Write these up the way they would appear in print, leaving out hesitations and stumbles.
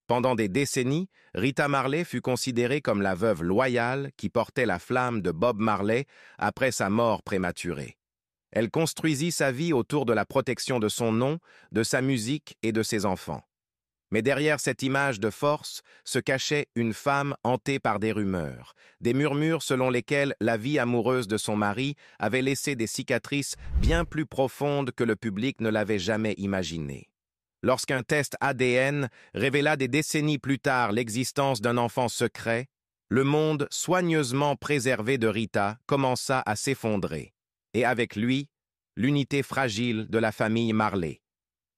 Pendant des décennies, Rita Marley fut considérée comme la veuve loyale qui portait la flamme de Bob Marley après sa mort prématurée. Elle construisit sa vie autour de la protection de son nom, de sa musique et de ses enfants. Mais derrière cette image de force se cachait une femme hantée par des murmures selon lesquels la vie amoureuse de son mari avait laissé des cicatrices bien plus profondes que le public ne l'avait jamais imaginé. Lorsqu'un test ADN révéla des décennies plus tard l'existence d'un enfant secret, le monde soigneusement préservé de Rita commença à s'effondrer, et avec lui, l'unité fragile de la famille Marley.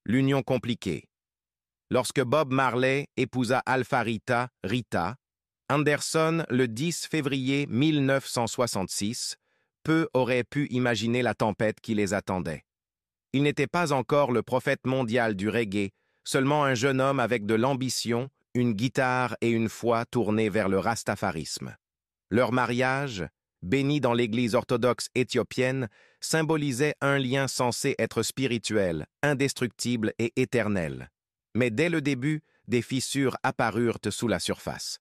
L'union compliquée. Lorsque Bob Marley épousa Alpha Rita, Anderson, le 10 février 1966, peu auraient pu imaginer la tempête qui les attendait. Il n'était pas encore le prophète mondial du reggae, seulement un jeune homme avec de l'ambition, une guitare et une foi tournée vers le rastafarisme. Leur mariage, béni dans l'église orthodoxe éthiopienne, symbolisait un lien censé être spirituel, indestructible et éternel. Mais dès le début, des fissures apparurent sous la surface.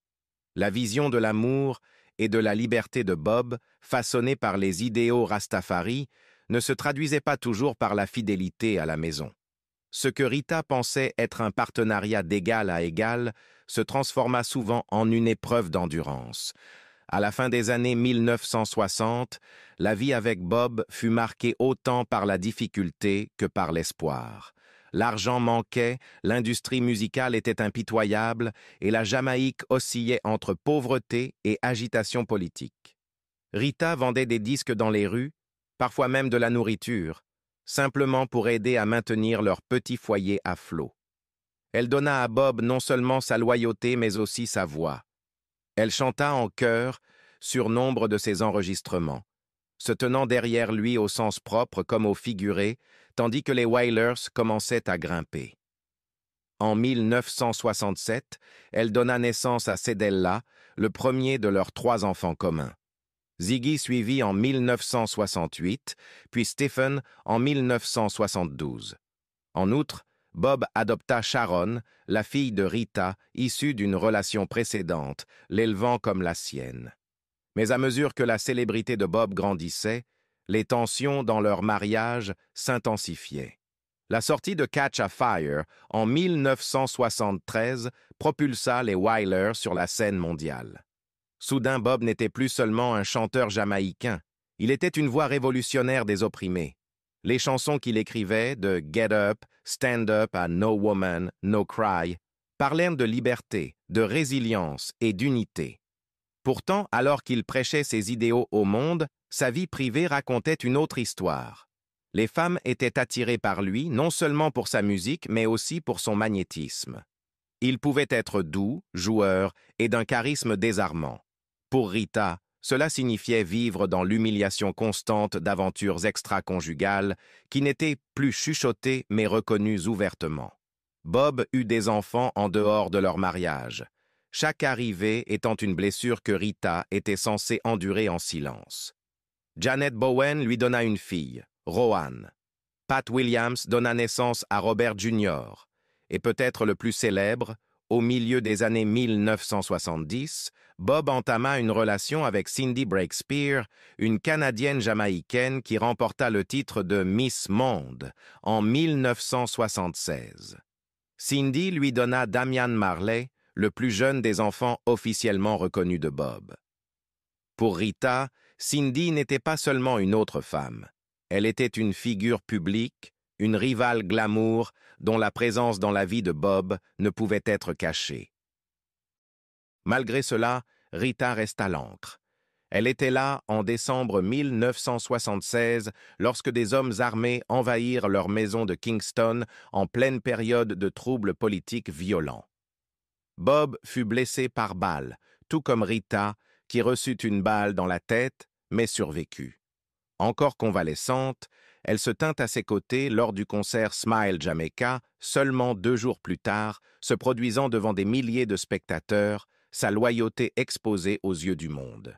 La vision de l'amour et de la liberté de Bob, façonnée par les idéaux Rastafari, ne se traduisait pas toujours par la fidélité à la maison. Ce que Rita pensait être un partenariat d'égal à égal se transforma souvent en une épreuve d'endurance. À la fin des années 1960, la vie avec Bob fut marquée autant par la difficulté que par l'espoir. L'argent manquait, l'industrie musicale était impitoyable et la Jamaïque oscillait entre pauvreté et agitation politique. Rita vendait des disques dans les rues, parfois même de la nourriture, simplement pour aider à maintenir leur petit foyer à flot. Elle donna à Bob non seulement sa loyauté mais aussi sa voix. Elle chanta en chœur sur nombre de ses enregistrements, se tenant derrière lui au sens propre comme au figuré, tandis que les Wailers commençaient à grimper. En 1967, elle donna naissance à Cedella, le premier de leurs 3 enfants communs. Ziggy suivit en 1968, puis Stephen en 1972. En outre, Bob adopta Sharon, la fille de Rita, issue d'une relation précédente, l'élevant comme la sienne. Mais à mesure que la célébrité de Bob grandissait, les tensions dans leur mariage s'intensifiaient. La sortie de Catch a Fire en 1973 propulsa les Wailers sur la scène mondiale. Soudain, Bob n'était plus seulement un chanteur jamaïcain, il était une voix révolutionnaire des opprimés. Les chansons qu'il écrivait, de Get Up, Stand Up à No Woman, No Cry, parlaient de liberté, de résilience et d'unité. Pourtant, alors qu'il prêchait ses idéaux au monde, sa vie privée racontait une autre histoire. Les femmes étaient attirées par lui, non seulement pour sa musique, mais aussi pour son magnétisme. Il pouvait être doux, joueur et d'un charisme désarmant. Pour Rita, cela signifiait vivre dans l'humiliation constante d'aventures extra-conjugales qui n'étaient plus chuchotées mais reconnues ouvertement. Bob eut des enfants en dehors de leur mariage, chaque arrivée étant une blessure que Rita était censée endurer en silence. Janet Bowen lui donna une fille, Roanne. Pat Williams donna naissance à Robert Jr. Et peut-être le plus célèbre, au milieu des années 1970, Bob entama une relation avec Cindy Breakspear, une Canadienne jamaïcaine qui remporta le titre de Miss Monde en 1976. Cindy lui donna Damian Marley, le plus jeune des enfants officiellement reconnus de Bob. Pour Rita, Cindy n'était pas seulement une autre femme. Elle était une figure publique, une rivale glamour dont la présence dans la vie de Bob ne pouvait être cachée. Malgré cela, Rita resta l'ancre. Elle était là en décembre 1976 lorsque des hommes armés envahirent leur maison de Kingston en pleine période de troubles politiques violents. Bob fut blessé par balle, tout comme Rita, qui reçut une balle dans la tête, mais survécut. Encore convalescente, elle se tint à ses côtés lors du concert Smile Jamaica, seulement 2 jours plus tard, se produisant devant des milliers de spectateurs, sa loyauté exposée aux yeux du monde.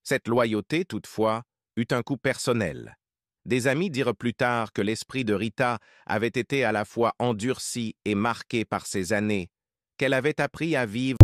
Cette loyauté, toutefois, eut un coût personnel. Des amis dirent plus tard que l'esprit de Rita avait été à la fois endurci et marqué par ces années, qu'elle avait appris à vivre